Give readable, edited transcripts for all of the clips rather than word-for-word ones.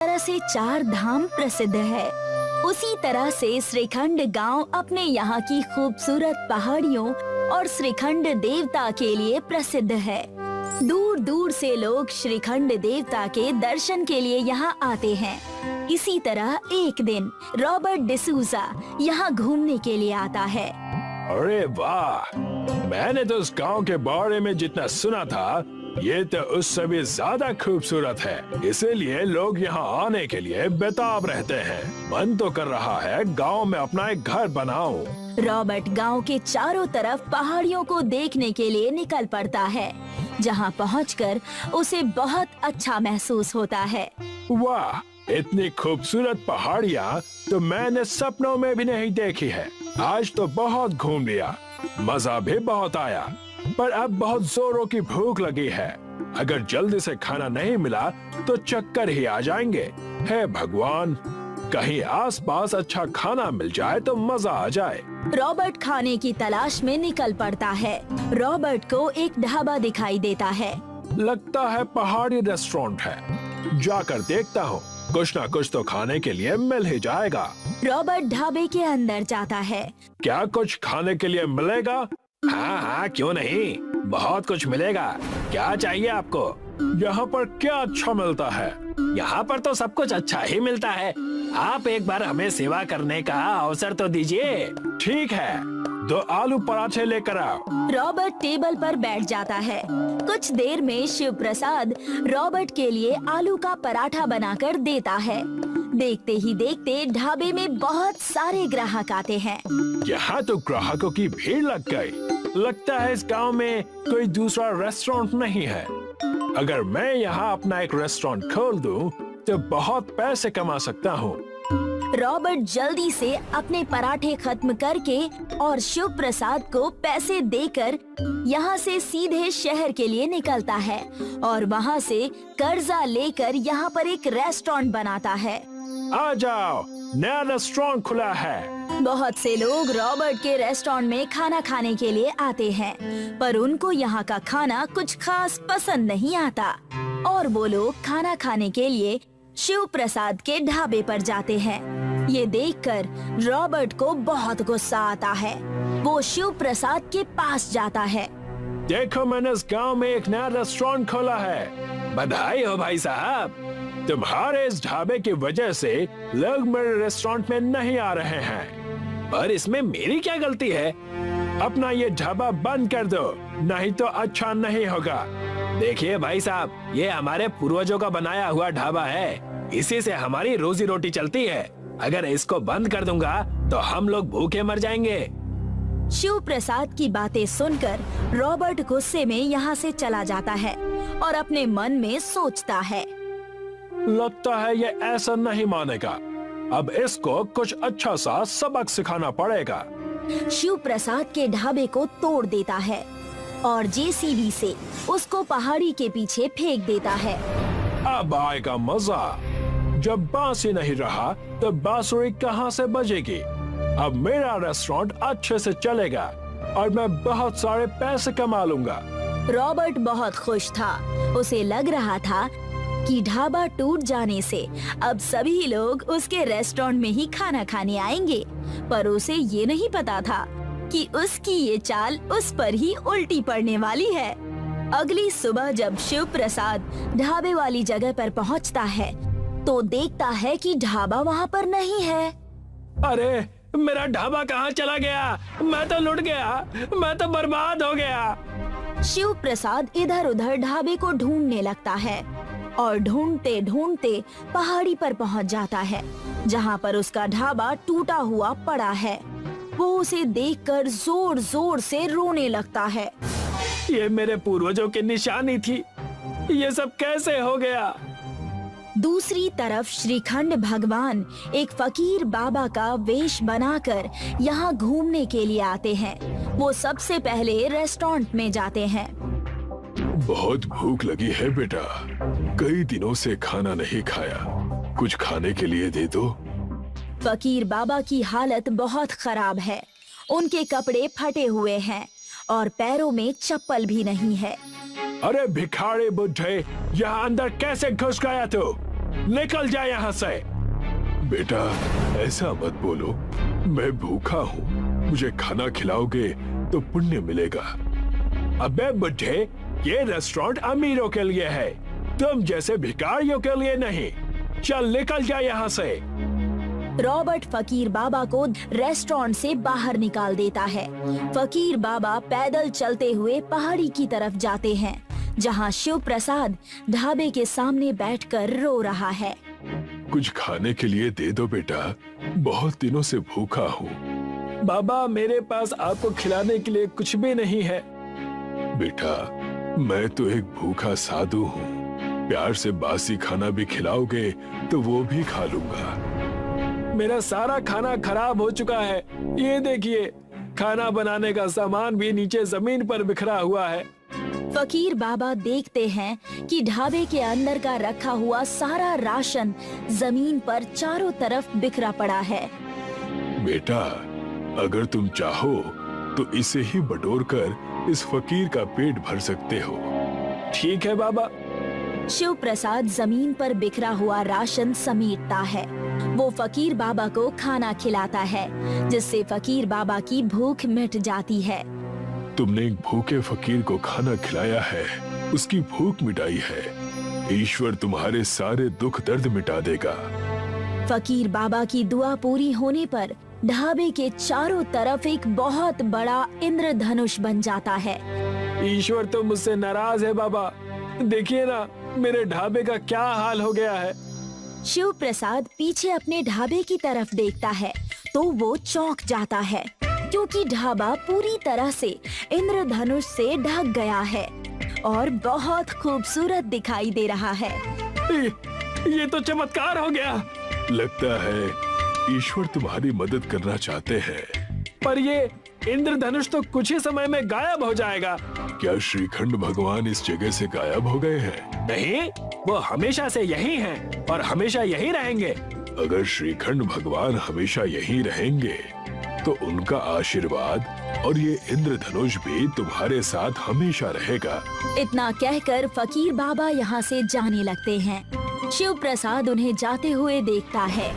तरह से 4 धाम प्रसिद्ध है, उसी तरह से श्रीखंड गांव अपने यहाँ की खूबसूरत पहाड़ियों और श्रीखंड देवता के लिए प्रसिद्ध है। दूर दूर से लोग श्रीखंड देवता के दर्शन के लिए यहाँ आते हैं। इसी तरह एक दिन रॉबर्ट डिसूजा यहाँ घूमने के लिए आता है। अरे वाह, मैंने तो उस गांव के बारे में जितना सुना था, ये तो उससे भी ज्यादा खूबसूरत है। इसीलिए लोग यहाँ आने के लिए बेताब रहते हैं। मन तो कर रहा है गांव में अपना एक घर बनाऊं। रॉबर्ट गांव के चारों तरफ पहाड़ियों को देखने के लिए निकल पड़ता है, जहां पहुंचकर उसे बहुत अच्छा महसूस होता है। वाह, इतनी खूबसूरत पहाड़ियाँ तो मैंने सपनों में भी नहीं देखी है। आज तो बहुत घूम लिया, मजा भी बहुत आया, पर अब बहुत जोरों की भूख लगी है। अगर जल्दी से खाना नहीं मिला तो चक्कर ही आ जाएंगे। हे भगवान, कहीं आसपास अच्छा खाना मिल जाए तो मजा आ जाए। रॉबर्ट खाने की तलाश में निकल पड़ता है। रॉबर्ट को एक ढाबा दिखाई देता है। लगता है पहाड़ी रेस्टोरेंट है, जाकर देखता हूँ, कुछ ना कुछ तो खाने के लिए मिल ही जाएगा। रॉबर्ट ढाबे के अंदर जाता है। क्या कुछ खाने के लिए मिलेगा? हाँ हाँ, क्यों नहीं, बहुत कुछ मिलेगा। क्या चाहिए आपको? यहाँ पर क्या अच्छा मिलता है? यहाँ पर तो सब कुछ अच्छा ही मिलता है। आप एक बार हमें सेवा करने का अवसर तो दीजिए। ठीक है, 2 आलू पराठे लेकर आओ। रॉबर्ट टेबल पर बैठ जाता है। कुछ देर में शिव प्रसाद रॉबर्ट के लिए आलू का पराठा बनाकर देता है। देखते ही देखते ढाबे में बहुत सारे ग्राहक आते हैं। यहाँ तो ग्राहकों की भीड़ लग गई। लगता है इस गांव में कोई दूसरा रेस्टोरेंट नहीं है। अगर मैं यहाँ अपना एक रेस्टोरेंट खोल दूँ तो बहुत पैसे कमा सकता हूँ। रॉबर्ट जल्दी से अपने पराठे खत्म करके और शिव प्रसाद को पैसे देकर यहाँ से सीधे शहर के लिए निकलता है और वहाँ से कर्जा लेकर यहाँ पर एक रेस्टोरेंट बनाता है। आ जाओ, नया रेस्टोरेंट खुला है। बहुत से लोग रॉबर्ट के रेस्टोरेंट में खाना खाने के लिए आते हैं, पर उनको यहाँ का खाना कुछ खास पसंद नहीं आता और वो लोग खाना खाने के लिए शिव प्रसाद के ढाबे पर जाते हैं। ये देखकर रॉबर्ट को बहुत गुस्सा आता है। वो शिव प्रसाद के पास जाता है। देखो, मैंने इस गांव में एक नया रेस्टोरेंट खोला है। बधाई हो भाई साहब, तुम्हारे इस ढाबे की वजह से लोग मेरे रेस्टोरेंट में नहीं आ रहे हैं। पर इसमें मेरी क्या गलती है? अपना ये ढाबा बंद कर दो, नहीं तो अच्छा नहीं होगा। देखिए भाई साहब, ये हमारे पूर्वजों का बनाया हुआ ढाबा है। इसी से हमारी रोजी रोटी चलती है। अगर इसको बंद कर दूंगा तो हम लोग भूखे मर जाएंगे। शिव प्रसाद की बातें सुनकर रॉबर्ट गुस्से में यहाँ से चला जाता है और अपने मन में सोचता है, लगता है ये ऐसा नहीं मानेगा। अब इसको कुछ अच्छा सा सबक सिखाना पड़ेगा। शिव प्रसाद के ढाबे को तोड़ देता है और जेसीबी से उसको पहाड़ी के पीछे फेंक देता है। अब आएगा मजा। जब बांसुरी नहीं रहा तो बांसुरी कहाँ से बजेगी? अब मेरा रेस्टोरेंट अच्छे से चलेगा और मैं बहुत सारे पैसे कमा लूंगा। रॉबर्ट बहुत खुश था। उसे लग रहा था कि ढाबा टूट जाने से अब सभी लोग उसके रेस्टोरेंट में ही खाना खाने आएंगे, पर उसे ये नहीं पता था कि उसकी ये चाल उस पर ही उल्टी पड़ने वाली है। अगली सुबह जब शिव प्रसाद ढाबे वाली जगह पर पहुंचता है तो देखता है कि ढाबा वहां पर नहीं है। अरे, मेरा ढाबा कहाँ चला गया? मैं तो लुट गया, मैं तो बर्बाद हो गया। शिव प्रसाद इधर उधर ढाबे को ढूंढने लगता है और ढूंढते ढूंढते पहाड़ी पर पहुंच जाता है, जहां पर उसका ढाबा टूटा हुआ पड़ा है। वो उसे देखकर जोर जोर से रोने लगता है। ये मेरे पूर्वजों की निशानी थी, ये सब कैसे हो गया? दूसरी तरफ श्रीखंड भगवान एक फकीर बाबा का वेश बनाकर यहाँ घूमने के लिए आते हैं। वो सबसे पहले रेस्टोरेंट में जाते हैं। बहुत भूख लगी है बेटा, कई दिनों से खाना नहीं खाया, कुछ खाने के लिए दे दो। फकीर बाबा की हालत बहुत खराब है। उनके कपड़े फटे हुए हैं और पैरों में चप्पल भी नहीं है। अरे भिखारी बुड्ढे, यहाँ अंदर कैसे घुस गया तू? निकल जा यहाँ से। बेटा ऐसा मत बोलो, मैं भूखा हूँ, मुझे खाना खिलाओगे तो पुण्य मिलेगा। अबे बुड्ढे, ये रेस्टोरेंट अमीरों के लिए है, तुम जैसे भिखारियों के लिए नहीं। चल निकल जा यहाँ से। रॉबर्ट फकीर बाबा को रेस्टोरेंट से बाहर निकाल देता है। फकीर बाबा पैदल चलते हुए पहाड़ी की तरफ जाते हैं, जहाँ शिव प्रसाद ढाबे के सामने बैठकर रो रहा है। कुछ खाने के लिए दे दो बेटा, बहुत दिनों से भूखा हूँ। बाबा मेरे पास आपको खिलाने के लिए कुछ भी नहीं है। बेटा मैं तो एक भूखा साधु हूँ, प्यार से बासी खाना भी खिलाओगे तो वो भी खा लूंगा। मेरा सारा खाना खराब हो चुका है, ये देखिए खाना बनाने का सामान भी नीचे जमीन पर बिखरा हुआ है। फकीर बाबा देखते हैं कि ढाबे के अंदर का रखा हुआ सारा राशन जमीन पर चारों तरफ बिखरा पड़ा है। बेटा अगर तुम चाहो तो इसे ही बटोर कर इस फकीर का पेट भर सकते हो। ठीक है बाबा। शिव प्रसाद जमीन पर बिखरा हुआ राशन समेटता है। वो फकीर बाबा को खाना खिलाता है, जिससे फकीर बाबा की भूख मिट जाती है। तुमने एक भूखे फकीर को खाना खिलाया है, उसकी भूख मिटाई है। ईश्वर तुम्हारे सारे दुख दर्द मिटा देगा। फकीर बाबा की दुआ पूरी होने पर ढाबे के चारों तरफ एक बहुत बड़ा इंद्रधनुष बन जाता है। ईश्वर तो मुझसे नाराज है बाबा, देखिए ना मेरे ढाबे का क्या हाल हो गया है। शिव प्रसाद पीछे अपने ढाबे की तरफ देखता है तो वो चौंक जाता है, क्योंकि ढाबा पूरी तरह से इंद्रधनुष से ढक गया है और बहुत खूबसूरत दिखाई दे रहा है। ये तो चमत्कार हो गया। लगता है ईश्वर तुम्हारी मदद करना चाहते हैं। पर ये इंद्रधनुष तो कुछ ही समय में गायब हो जाएगा। क्या श्रीखंड भगवान इस जगह से गायब हो गए हैं? नहीं, वो हमेशा से यही हैं और हमेशा यही रहेंगे। अगर श्रीखंड भगवान हमेशा यही रहेंगे तो उनका आशीर्वाद और ये इंद्रधनुष भी तुम्हारे साथ हमेशा रहेगा। इतना कहकर फकीर बाबा यहाँ से जाने लगते हैं। शिव प्रसाद उन्हें जाते हुए देखता है।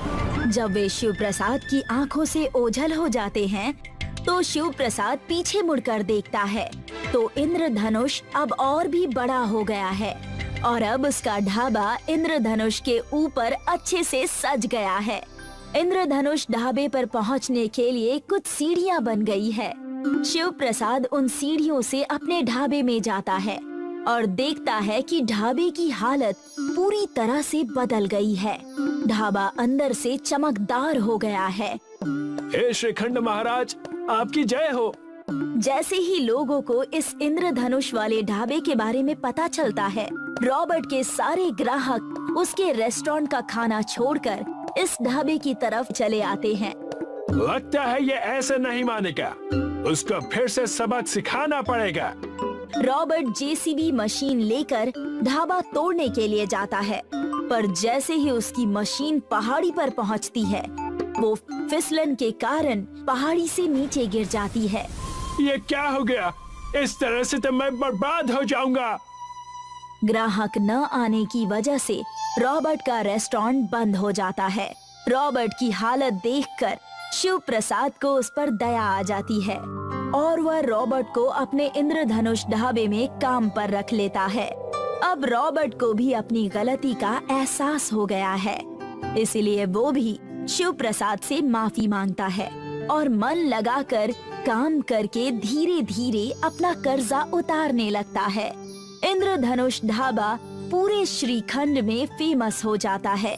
जब वे शिव प्रसाद की आंखों से ओझल हो जाते हैं तो शिव प्रसाद पीछे मुड़कर देखता है तो इंद्रधनुष अब और भी बड़ा हो गया है और अब उसका ढाबा इंद्रधनुष के ऊपर अच्छे से सज गया है। इंद्रधनुष ढाबे पर पहुंचने के लिए कुछ सीढ़ियां बन गई है। शिव प्रसाद उन सीढ़ियों से अपने ढाबे में जाता है और देखता है कि ढाबे की हालत पूरी तरह से बदल गई है। ढाबा अंदर से चमकदार हो गया है। हे श्रीखंड महाराज, आपकी जय हो। जैसे ही लोगों को इस इंद्रधनुष वाले ढाबे के बारे में पता चलता है, रॉबर्ट के सारे ग्राहक उसके रेस्टोरेंट का खाना छोड़कर इस ढाबे की तरफ चले आते हैं। लगता है ये ऐसे नहीं मानेगा, उसको फिर से सबक सिखाना पड़ेगा। रॉबर्ट जेसीबी मशीन लेकर ढाबा तोड़ने के लिए जाता है, पर जैसे ही उसकी मशीन पहाड़ी पर पहुंचती है, वो फिसलन के कारण पहाड़ी से नीचे गिर जाती है। ये क्या हो गया? इस तरह से तो मैं बर्बाद हो जाऊंगा। ग्राहक न आने की वजह से रॉबर्ट का रेस्टोरेंट बंद हो जाता है। रॉबर्ट की हालत देखकर शिव प्रसाद को उस पर दया आ जाती है और वह रॉबर्ट को अपने इंद्रधनुष ढाबे में काम पर रख लेता है। अब रॉबर्ट को भी अपनी गलती का एहसास हो गया है, इसलिए वो भी शिव प्रसाद से माफी मांगता है और मन लगाकर काम करके धीरे धीरे अपना कर्जा उतारने लगता है। इंद्रधनुष ढाबा पूरे श्रीखंड में फेमस हो जाता है।